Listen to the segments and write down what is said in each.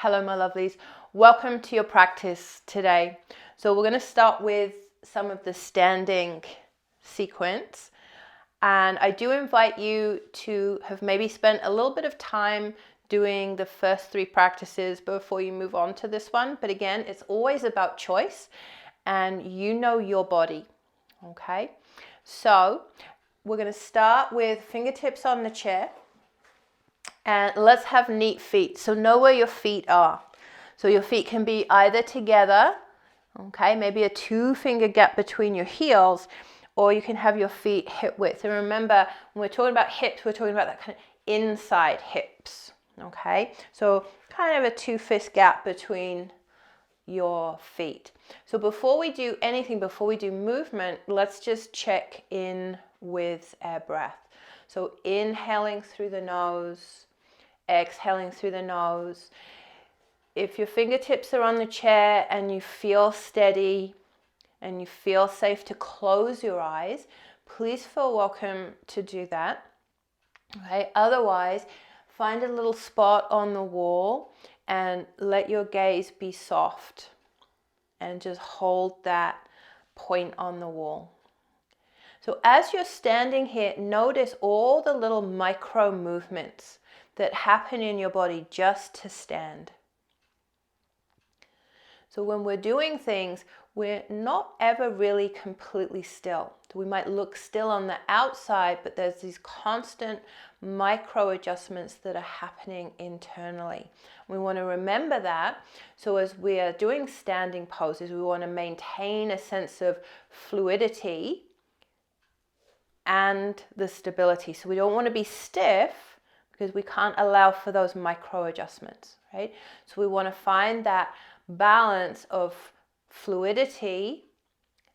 Hello my lovelies, welcome to your practice today. So we're going to start with some of the standing sequence, and I do invite you to have maybe spent a little bit of time doing the first three practices before you move on to this one. But again, it's always about choice and you know your body. Okay, so we're going to start with fingertips on the chair. And let's have neat feet. So know where your feet are. So your feet can be either together, okay, maybe a 2-finger gap between your heels, or you can have your feet hip width. And remember, when we're talking about hips, we're talking about that kind of inside hips, okay? So kind of a 2-fist gap between your feet. So before we do anything, before we do movement, let's just check in with our breath. So inhaling through the nose, exhaling through the nose. If your fingertips are on the chair and you feel steady and you feel safe to close your eyes, please feel welcome to do that. Okay. Otherwise, find a little spot on the wall and let your gaze be soft and just hold that point on the wall. So as you're standing here, notice all the little micro movements that happen in your body just to stand. So when we're doing things, we're not ever really completely still. We might look still on the outside, but there's these constant micro adjustments that are happening internally. We want to remember that. So as we are doing standing poses, we want to maintain a sense of fluidity and the stability. So we don't want to be stiff because we can't allow for those micro adjustments, right? So we want to find that balance of fluidity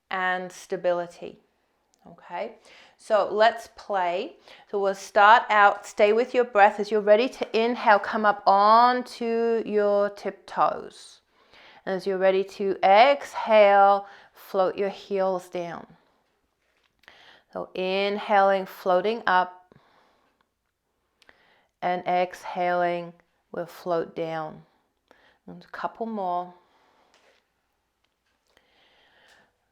and stability, okay? So let's play. So we'll start out, stay with your breath. As you're ready to inhale, come up onto your tiptoes. And as you're ready to exhale, float your heels down. So inhaling, floating up, and exhaling, we'll float down. And a couple more.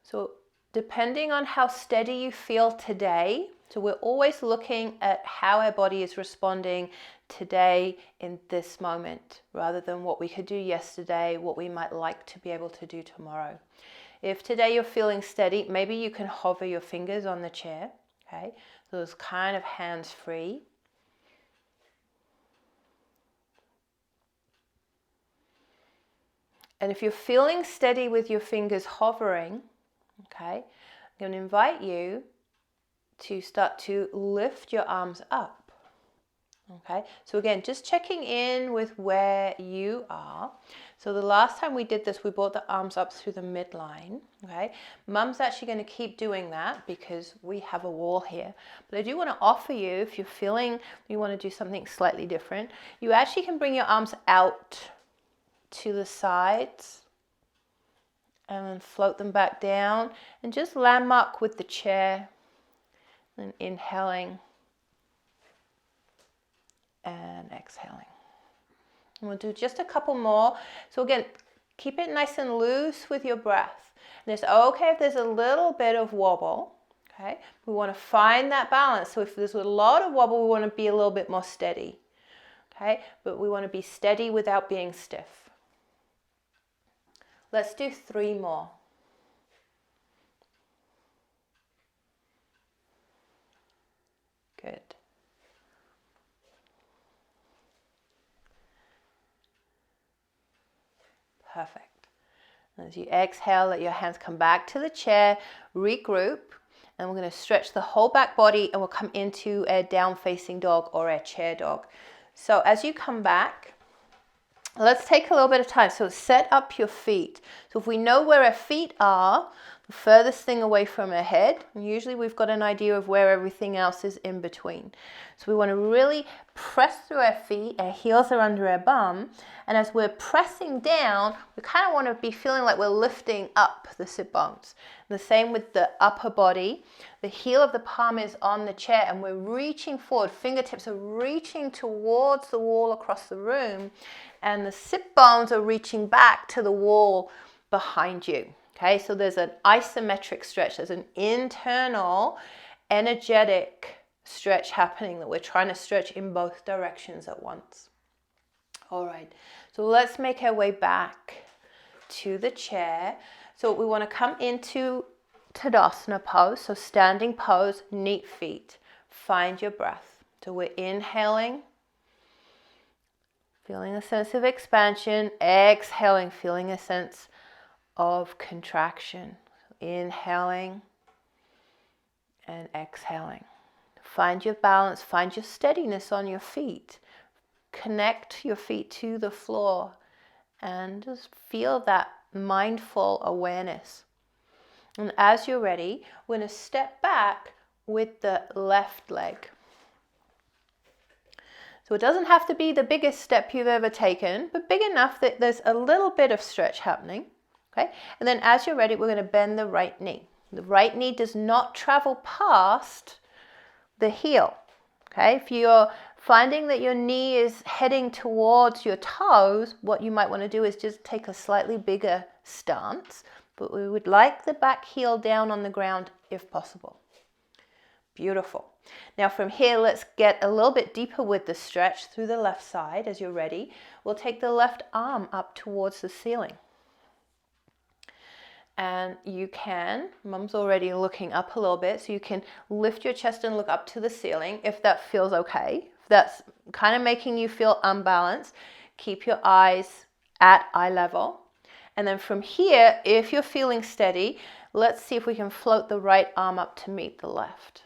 So depending on how steady you feel today, so we're always looking at how our body is responding today in this moment, rather than what we could do yesterday, what we might like to be able to do tomorrow. If today you're feeling steady, maybe you can hover your fingers on the chair, okay? So it's kind of hands-free. And if you're feeling steady with your fingers hovering, okay, I'm going to invite you to start to lift your arms up. Okay, so again, just checking in with where you are. So the last time we did this, we brought the arms up through the midline. Okay, Mum's actually going to keep doing that because we have a wall here. But I do want to offer you, if you're feeling you want to do something slightly different, you actually can bring your arms out to the sides and then float them back down and just landmark with the chair and inhaling and exhaling. And we'll do just a couple more. So again, keep it nice and loose with your breath. And it's okay if there's a little bit of wobble. Okay, we want to find that balance. So if there's a lot of wobble, we want to be a little bit more steady. Okay, but we want to be steady without being stiff. Let's do 3 more. Good. Perfect. As you exhale, let your hands come back to the chair, regroup, and we're going to stretch the whole back body and we'll come into a down-facing dog or a chair dog. So as you come back, let's take a little bit of time. So set up your feet. So if we know where our feet are, the furthest thing away from our head. And usually we've got an idea of where everything else is in between. So we want to really press through our feet, our heels are under our bum, and as we're pressing down, we kind of want to be feeling like we're lifting up the sit bones. The same with the upper body. The heel of the palm is on the chair and we're reaching forward. Fingertips are reaching towards the wall across the room, and the sit bones are reaching back to the wall behind you. Okay, so there's an isometric stretch. There's an internal energetic stretch happening that we're trying to stretch in both directions at once. All right, so let's make our way back to the chair. So we want to come into Tadasana pose, so standing pose, neat feet. Find your breath. So we're inhaling, feeling a sense of expansion, exhaling, feeling a sense of contraction. Inhaling and exhaling. Find your balance, find your steadiness on your feet. Connect your feet to the floor and just feel that mindful awareness. And as you're ready, we're going to step back with the left leg. So it doesn't have to be the biggest step you've ever taken, but big enough that there's a little bit of stretch happening. Okay? And then as you're ready, we're going to bend the right knee. The right knee does not travel past the heel. Okay? If you're finding that your knee is heading towards your toes, what you might want to do is just take a slightly bigger stance, but we would like the back heel down on the ground if possible. Beautiful. Now from here, let's get a little bit deeper with the stretch through the left side. As you're ready, we'll take the left arm up towards the ceiling. And you can, Mum's already looking up a little bit, so you can lift your chest and look up to the ceiling if that feels okay. If that's kind of making you feel unbalanced, keep your eyes at eye level. And then from here, if you're feeling steady, let's see if we can float the right arm up to meet the left.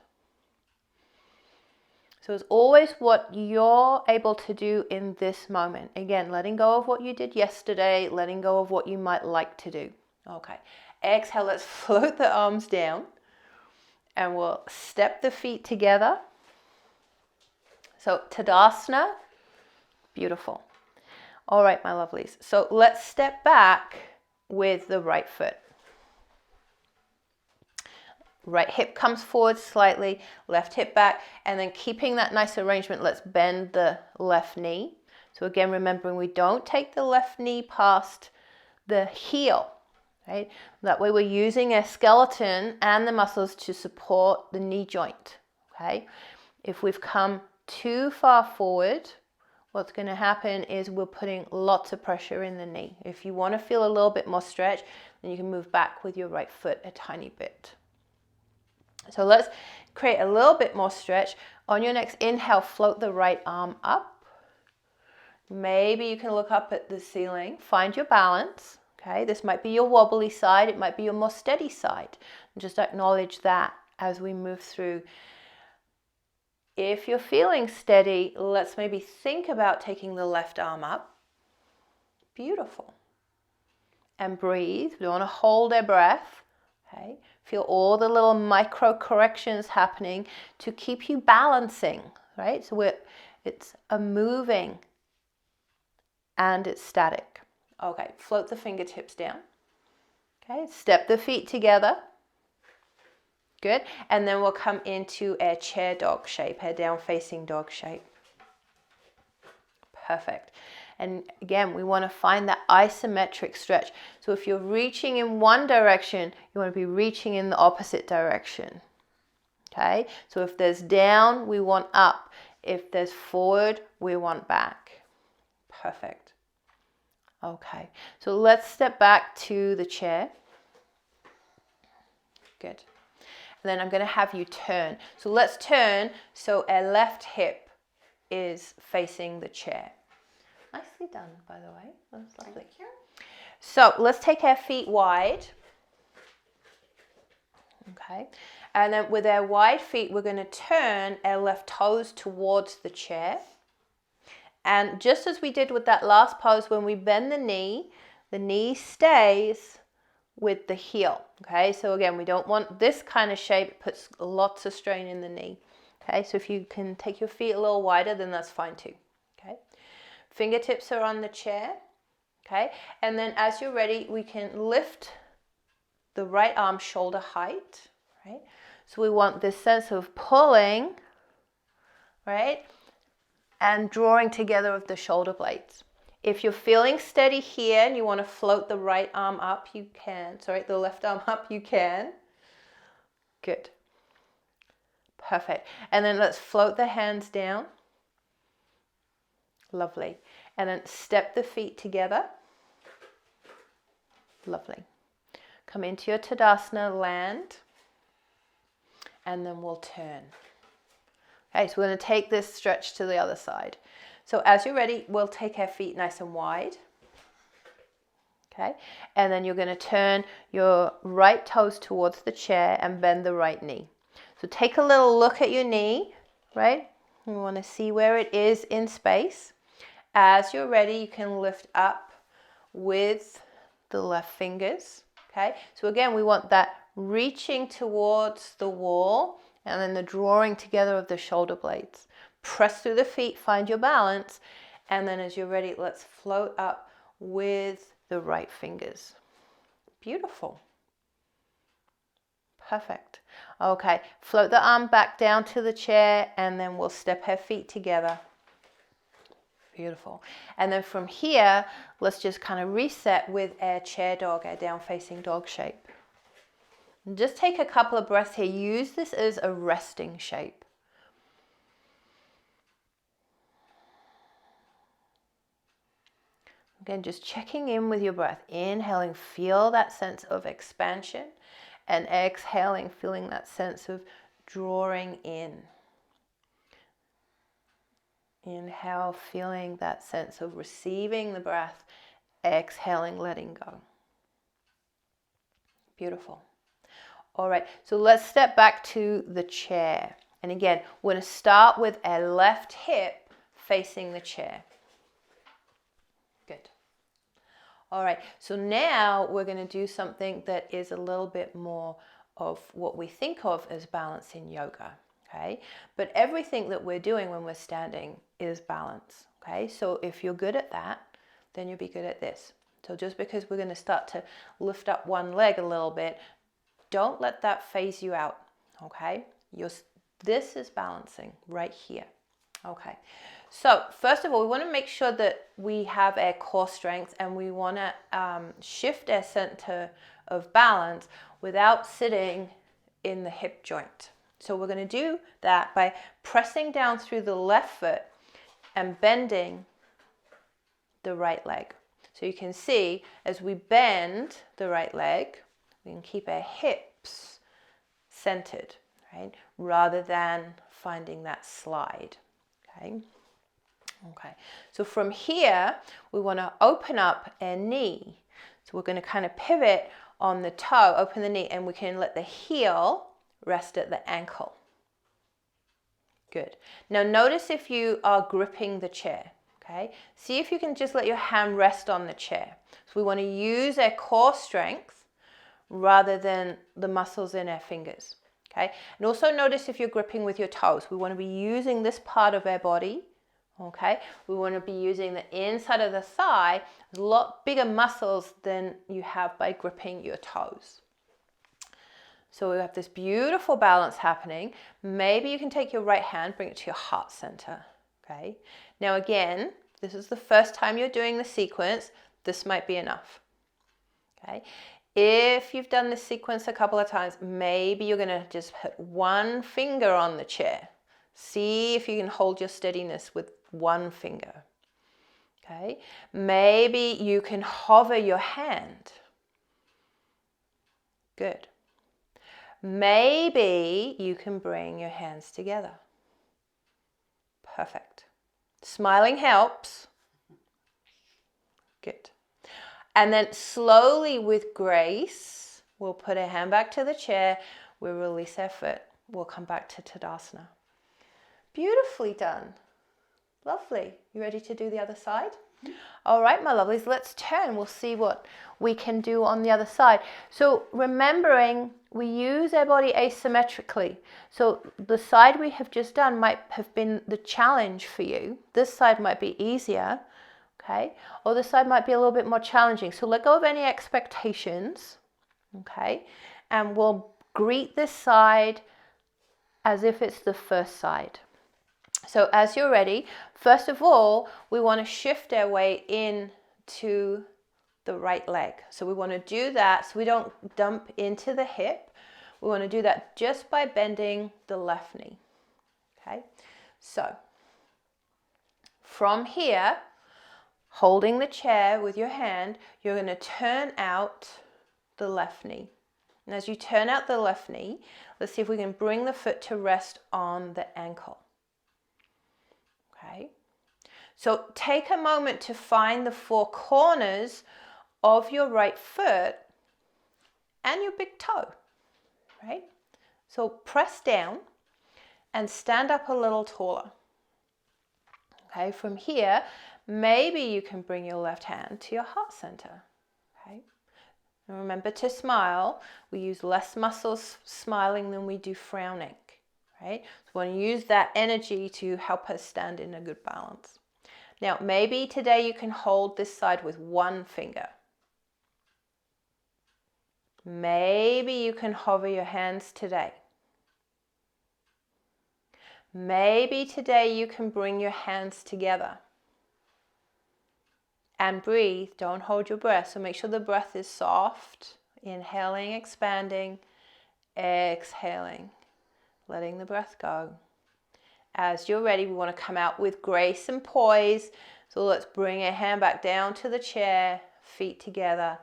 So it's always what you're able to do in this moment. Again, letting go of what you did yesterday, letting go of what you might like to do. Okay, exhale, let's float the arms down and we'll step the feet together. So Tadasana, beautiful. All right, my lovelies. So let's step back with the right foot. Right hip comes forward slightly, left hip back, and then keeping that nice arrangement, let's bend the left knee. So again, remembering we don't take the left knee past the heel, right? That way we're using our skeleton and the muscles to support the knee joint, okay? If we've come too far forward, what's going to happen is we're putting lots of pressure in the knee. If you want to feel a little bit more stretch, then you can move back with your right foot a tiny bit. So let's create a little bit more stretch. On your next inhale, float the right arm up. Maybe you can look up at the ceiling. Find your balance. Okay, this might be your wobbly side. It might be your more steady side. And just acknowledge that as we move through. If you're feeling steady, let's maybe think about taking the left arm up. Beautiful. And breathe. We don't want to hold our breath. Okay. Feel all the little micro corrections happening to keep you balancing, right? So it's a moving and it's static. Okay, float the fingertips down. Okay, step the feet together. Good. And then we'll come into our chair dog shape, our down facing dog shape. Perfect. And again, we want to find that isometric stretch. So if you're reaching in one direction, you want to be reaching in the opposite direction. Okay? So if there's down, we want up. If there's forward, we want back. Perfect. Okay. So let's step back to the chair. Good. And then I'm going to have you turn. So let's turn so our left hip is facing the chair. Nicely done, by the way. That's lovely. Thank you. So let's take our feet wide. Okay. And then with our wide feet, we're going to turn our left toes towards the chair. And just as we did with that last pose, when we bend the knee stays with the heel. Okay, so again, we don't want this kind of shape. It puts lots of strain in the knee. Okay, so if you can take your feet a little wider, then that's fine too. Okay, fingertips are on the chair. Okay, and then as you're ready, we can lift the right arm shoulder height. Right, so we want this sense of pulling, right, and drawing together of the shoulder blades. If you're feeling steady here and you want to float the right arm up, you can. Sorry, the left arm up, you can. Good. Perfect. And then let's float the hands down. Lovely. And then step the feet together. Lovely. Come into your Tadasana, land, and then we'll turn. Okay, so we're going to take this stretch to the other side. So as you're ready, we'll take our feet nice and wide. Okay, and then you're going to turn your right toes towards the chair and bend the right knee. So take a little look at your knee, right? You want to see where it is in space. As you're ready, you can lift up with the left fingers. Okay, so again, we want that reaching towards the wall and then the drawing together of the shoulder blades. Press through the feet, find your balance, and then as you're ready, let's float up with the right fingers. Beautiful. Perfect. Okay, float the arm back down to the chair and then we'll step our feet together. Beautiful. And then from here, let's just kind of reset with our chair dog, our down facing dog shape. And just take a couple of breaths here. Use this as a resting shape. Again, just checking in with your breath. Inhaling, feel that sense of expansion. And exhaling, feeling that sense of drawing in. Inhale, feeling that sense of receiving the breath. Exhaling, letting go. Beautiful. All right, so let's step back to the chair. And again, we're going to start with our left hip facing the chair. Good. All right, so now we're going to do something that is a little bit more of what we think of as balance in yoga. Okay, but everything that we're doing when we're standing is balance. Okay, so if you're good at that, then you'll be good at this. So just because we're going to start to lift up one leg a little bit, don't let that phase you out. Okay, this is balancing right here. Okay, so first of all, we want to make sure that we have our core strength and we want to shift our center of balance without sitting in the hip joint. So we're going to do that by pressing down through the left foot and bending the right leg. So you can see as we bend the right leg, we can keep our hips centered, right? Rather than finding that slide, okay? Okay, so from here, we want to open up our knee. So we're going to kind of pivot on the toe, open the knee, and we can let the heel rest at the ankle. Good. Now notice if you are gripping the chair, okay? See if you can just let your hand rest on the chair. So we want to use our core strength rather than the muscles in our fingers, okay? And also notice if you're gripping with your toes. We want to be using this part of our body, okay? We want to be using the inside of the thigh, a lot bigger muscles than you have by gripping your toes. So we have this beautiful balance happening. Maybe you can take your right hand, bring it to your heart center, okay? Now again, this is the first time you're doing the sequence. This might be enough, okay? If you've done this sequence a couple of times, maybe you're going to just put one finger on the chair. See if you can hold your steadiness with one finger, okay? Maybe you can hover your hand. Good. Maybe you can bring your hands together. Perfect. Smiling helps. Good. And then slowly with grace, we'll put our hand back to the chair. We'll release our foot. We'll come back to Tadasana. Beautifully done. Lovely. You ready to do the other side? All right, my lovelies, let's turn. We'll see what we can do on the other side. So remembering we use our body asymmetrically. So the side we have just done might have been the challenge for you. This side might be easier, okay? Or this side might be a little bit more challenging. So let go of any expectations, okay? And we'll greet this side as if it's the first side. So as you're ready, first of all, we want to shift our weight in to the right leg. So we want to do that so we don't dump into the hip. We want to do that just by bending the left knee. Okay, so from here, holding the chair with your hand, you're going to turn out the left knee. And as you turn out the left knee, let's see if we can bring the foot to rest on the ankle. Okay, so take a moment to find the four corners of your right foot and your big toe, right? So press down and stand up a little taller. Okay, from here, maybe you can bring your left hand to your heart center. Okay, and remember to smile. We use less muscles smiling than we do frowning. Right? So we want to use that energy to help us stand in a good balance. Now, maybe today you can hold this side with one finger. Maybe you can hover your hands today. Maybe today you can bring your hands together. And breathe. Don't hold your breath. So make sure the breath is soft. Inhaling, expanding, exhaling. Letting the breath go. As you're ready, we want to come out with grace and poise. So let's bring a hand back down to the chair, feet together,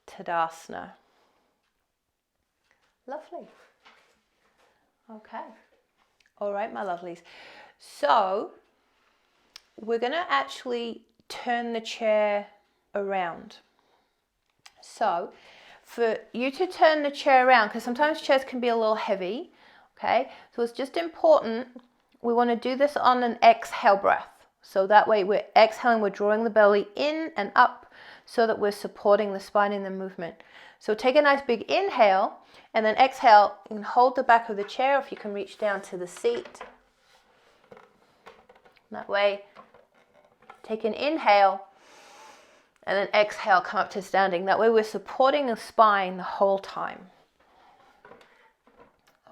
Tadasana. Lovely. Okay. All right, my lovelies. So we're going to actually turn the chair around. So for you to turn the chair around, because sometimes chairs can be a little heavy, okay, so it's just important, we want to do this on an exhale breath. So that way we're exhaling, we're drawing the belly in and up so that we're supporting the spine in the movement. So take a nice big inhale and then exhale and hold the back of the chair if you can reach down to the seat. That way, take an inhale and then exhale, come up to standing. That way we're supporting the spine the whole time.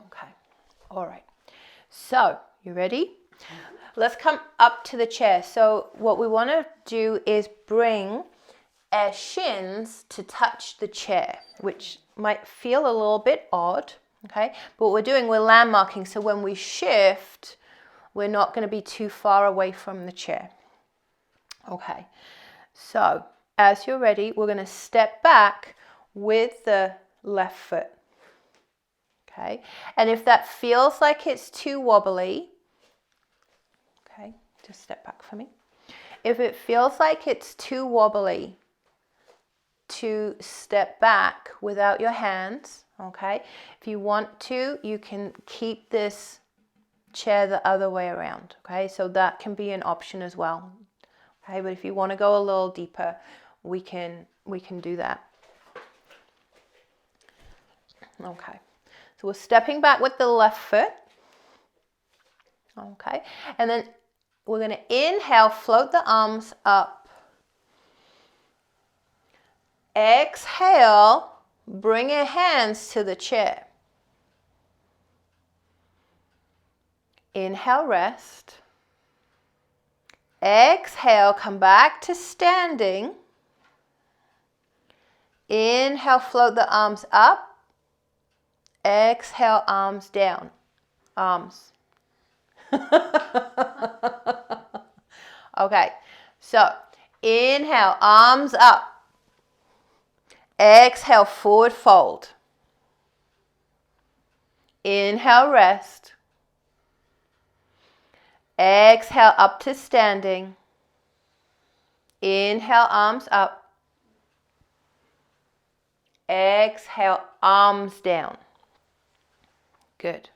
Okay, all right. So, you ready? Let's come up to the chair. So what we want to do is bring our shins to touch the chair, which might feel a little bit odd, okay? But what we're doing, we're landmarking. So when we shift, we're not going to be too far away from the chair. Okay, so as you're ready, we're going to step back with the left foot. Okay, and if that feels like it's too wobbly, okay, just step back for me. If it feels like it's too wobbly to step back without your hands, okay, if you want to, you can keep this chair the other way around, okay, so that can be an option as well, okay, but if you want to go a little deeper, we can do that. Okay, so we're stepping back with the left foot, okay, and then we're going to inhale, float the arms up. Exhale, bring your hands to the chair. Inhale, rest. Exhale, come back to standing. Inhale, float the arms up. Exhale, arms down. Arms. Okay, so inhale, arms up. Exhale, forward fold. Inhale, rest. Exhale, up to standing. Inhale, arms up. Exhale, arms down. Good.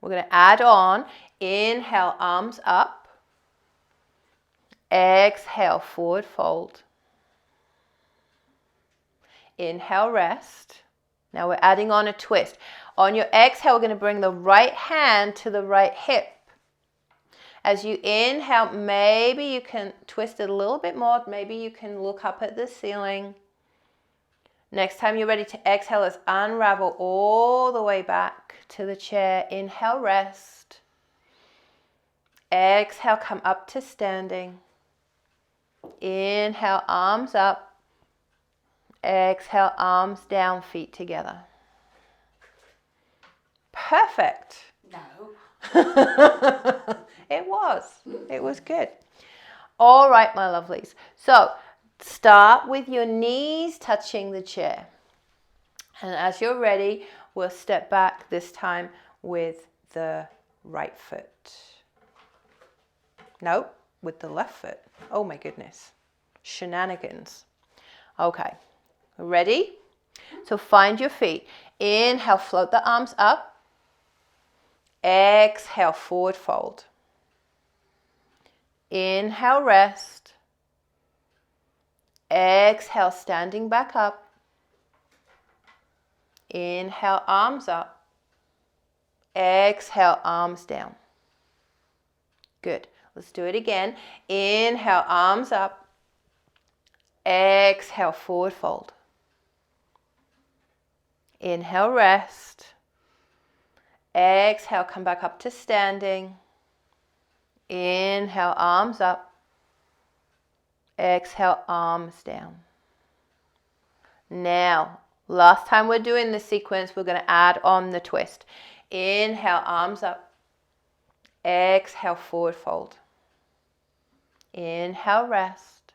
We're going to add on. Inhale, arms up. Exhale, forward fold. Inhale, rest. Now we're adding on a twist. On your exhale, we're going to bring the right hand to the right hip. As you inhale, maybe you can twist it a little bit more. Maybe you can look up at the ceiling. Next time you're ready to exhale, let's unravel all the way back to the chair. Inhale, rest. Exhale, come up to standing. Inhale, arms up. Exhale, arms down, feet together. Perfect. No. It was good. All right, my lovelies. So start with your knees touching the chair. And as you're ready, we'll step back this time with the right foot. No, with the left foot. Oh my goodness. Shenanigans. Okay, ready? So find your feet. Inhale, float the arms up. Exhale, forward fold. Inhale, rest. Exhale, standing back up. Inhale, arms up. Exhale, arms down. Good. Let's do it again. Inhale, arms up. Exhale, forward fold. Inhale, rest. Exhale, come back up to standing. Inhale, arms up. Exhale, arms down. Now, last time we're doing this sequence, we're going to add on the twist. Inhale, arms up. Exhale, forward fold. Inhale, rest.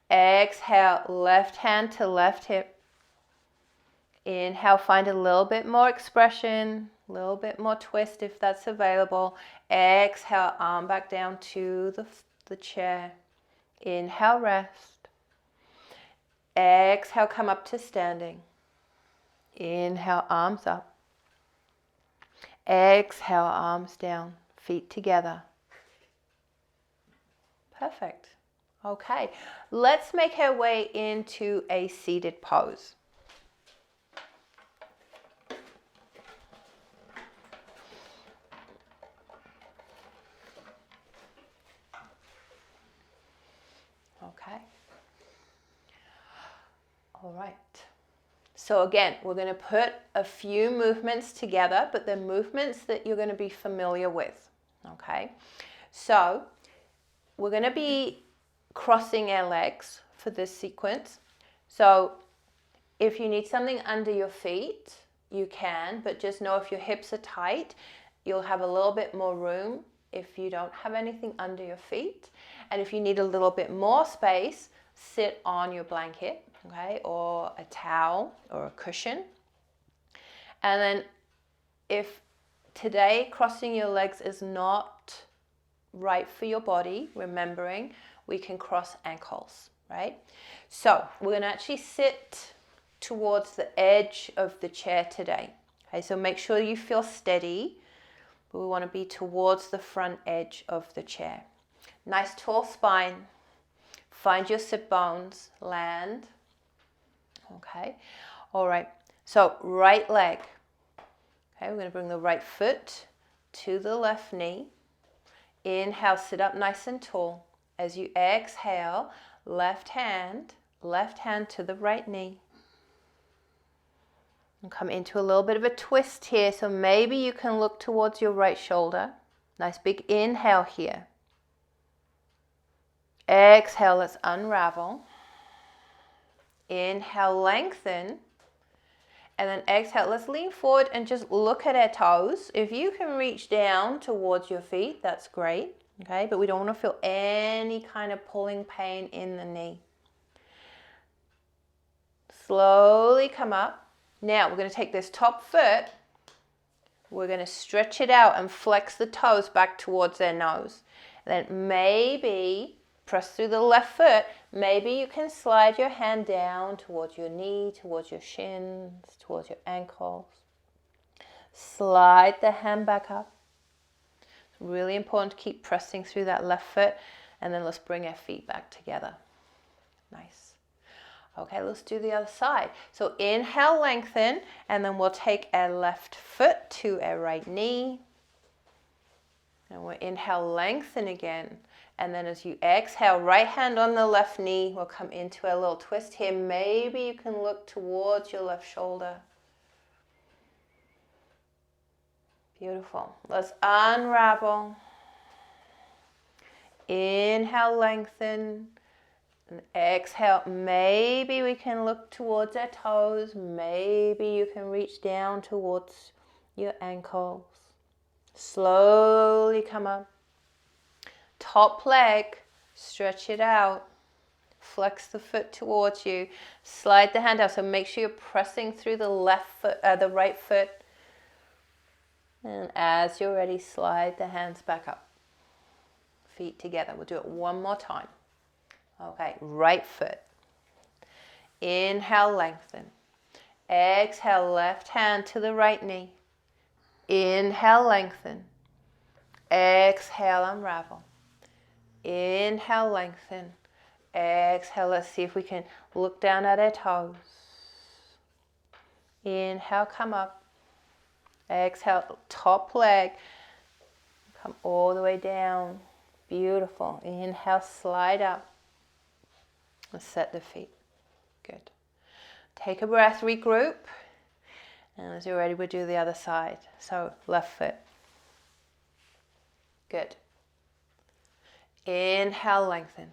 Exhale, left hand to left hip. Inhale, find a little bit more expression, a little bit more twist if that's available. Exhale, arm back down to the chair. Inhale, rest. Exhale, come up to standing. Inhale, arms up. Exhale, arms down, feet together. Perfect. Okay, let's make our way into a seated pose. Okay. All right. So again, we're going to put a few movements together, but they're movements that you're going to be familiar with. Okay. So we're going to be crossing our legs for this sequence. So if you need something under your feet, you can, but just know if your hips are tight, you'll have a little bit more room if you don't have anything under your feet. And if you need a little bit more space, sit on your blanket, okay, or a towel or a cushion. And then if today crossing your legs is not right for your body, remembering we can cross ankles, right? So we're going to actually sit towards the edge of the chair today. Okay, so make sure you feel steady, but we want to be towards the front edge of the chair. Nice tall spine. Find your sit bones, land. Okay, all right. So right leg. Okay, we're going to bring the right foot to the left knee. Inhale, sit up nice and tall. As you exhale, left hand to the right knee. And come into a little bit of a twist here. So maybe you can look towards your right shoulder. Nice big inhale here. Exhale, let's unravel. Inhale, lengthen. And then exhale, let's lean forward and just look at our toes. If you can reach down towards your feet, that's great. Okay, but we don't want to feel any kind of pulling pain in the knee. Slowly come up. Now we're going to take this top foot. We're going to stretch it out and flex the toes back towards their nose. And then maybe press through the left foot. Maybe you can slide your hand down towards your knee, towards your shins, towards your ankles. Slide the hand back up. It's really important to keep pressing through that left foot. And then let's bring our feet back together. Nice. Okay, let's do the other side. So inhale, lengthen, and then we'll take our left foot to our right knee. And we'll inhale, lengthen again. And then as you exhale, right hand on the left knee, we'll come into a little twist here. Maybe you can look towards your left shoulder. Beautiful. Let's unravel. Inhale, lengthen. And exhale, maybe we can look towards our toes. Maybe you can reach down towards your ankles. Slowly come up. Top leg, stretch it out. Flex the foot towards you. Slide the hand out. So make sure you're pressing through the left foot, the right foot. And as you're ready, slide the hands back up. Feet together. We'll do it one more time. Okay, right foot. Inhale, lengthen. Exhale, left hand to the right knee. Inhale, lengthen. Exhale, unravel. Inhale, lengthen. Exhale, let's see if we can look down at our toes. Inhale, come up. Exhale, top leg. Come all the way down. Beautiful. Inhale, slide up. And set the feet. Good. Take a breath, regroup. And as you're ready, we'll do the other side. So left foot. Good. Inhale, lengthen.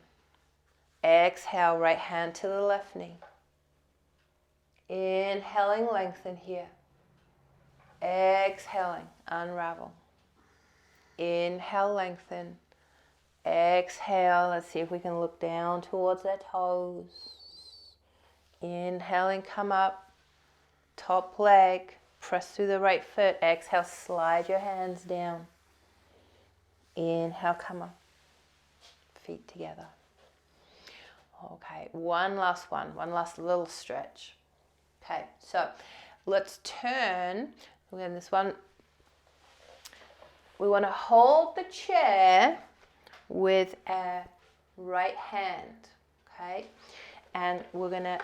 Exhale, right hand to the left knee. Inhaling, lengthen here. Exhaling, unravel. Inhale, lengthen. Exhale, let's see if we can look down towards our toes. Inhaling, come up. Top leg, press through the right foot. Exhale, slide your hands down. Inhale, come up. Feet together. Okay, one last little stretch. Okay, so let's turn. Again, this one, we want to hold the chair with our right hand, okay? And we're going to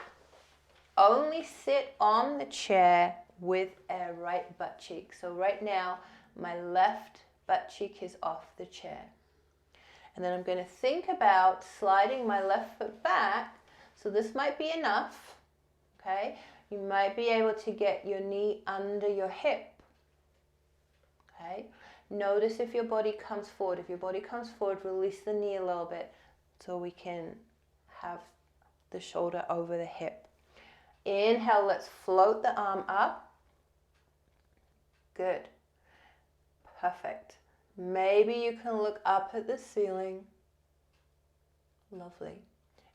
only sit on the chair with our right butt cheek. So right now, my left butt cheek is off the chair. And then I'm going to think about sliding my left foot back. So this might be enough, okay? You might be able to get your knee under your hip, okay? Notice if your body comes forward. If your body comes forward, release the knee a little bit so we can have the shoulder over the hip. Inhale, let's float the arm up. Good. Perfect. Maybe you can look up at the ceiling. Lovely.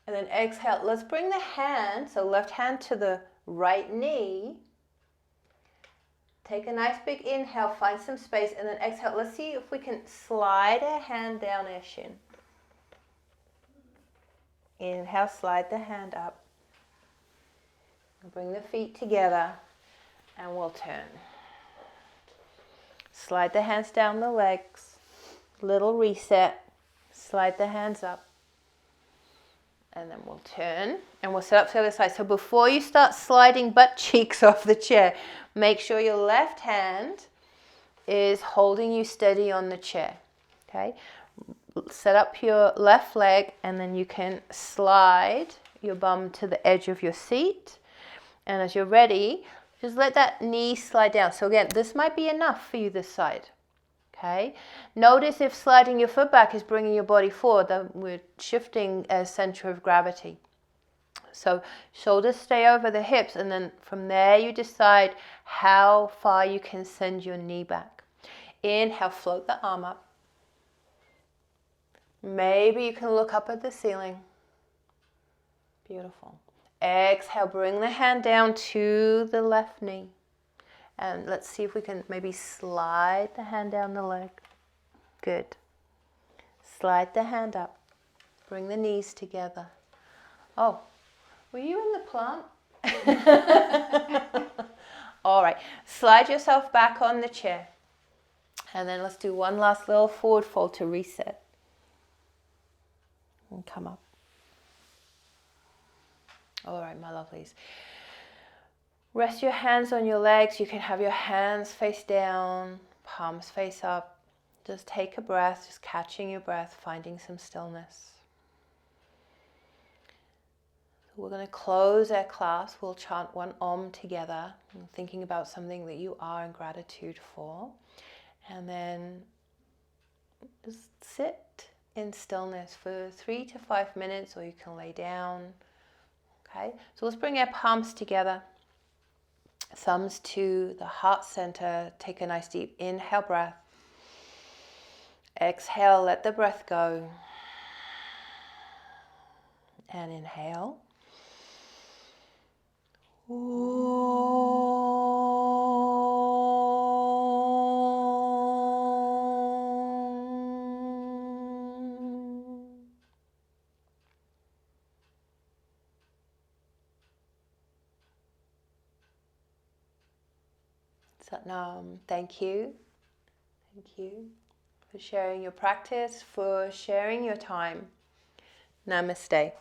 And then exhale. Let's bring the hand, so left hand to the right knee. Take a nice big inhale, find some space, and then exhale. Let's see if we can slide our hand down our shin. Inhale, slide the hand up. Bring the feet together, and we'll turn. Slide the hands down the legs. Little reset. Slide the hands up. And then we'll turn and we'll set up to the other side. So before you start sliding butt cheeks off the chair, make sure your left hand is holding you steady on the chair. Okay? Set up your left leg and then you can slide your bum to the edge of your seat. And as you're ready, just let that knee slide down. So again, this might be enough for you this side. Okay. Notice if sliding your foot back is bringing your body forward, then we're shifting a center of gravity. So shoulders stay over the hips, and then from there you decide how far you can send your knee back. Inhale, float the arm up. Maybe you can look up at the ceiling. Beautiful. Exhale, bring the hand down to the left knee. And let's see if we can maybe slide the hand down the leg. Good. Slide the hand up. Bring the knees together. Oh, were you in the plant? All right. Slide yourself back on the chair. And then let's do one last little forward fold to reset. and come up. All right, my lovelies. Rest your hands on your legs. You can have your hands face down, palms face up. Just take a breath, just catching your breath, finding some stillness. So we're going to close our class. We'll chant one Om together, thinking about something that you are in gratitude for. And then just sit in stillness for 3 to 5 minutes, or you can lay down. Okay, so let's bring our palms together. Thumbs to the heart center. Take a nice deep inhale breath. Exhale, let the breath go. And inhale. Satnam, thank you. Thank you for sharing your practice, for sharing your time. Namaste.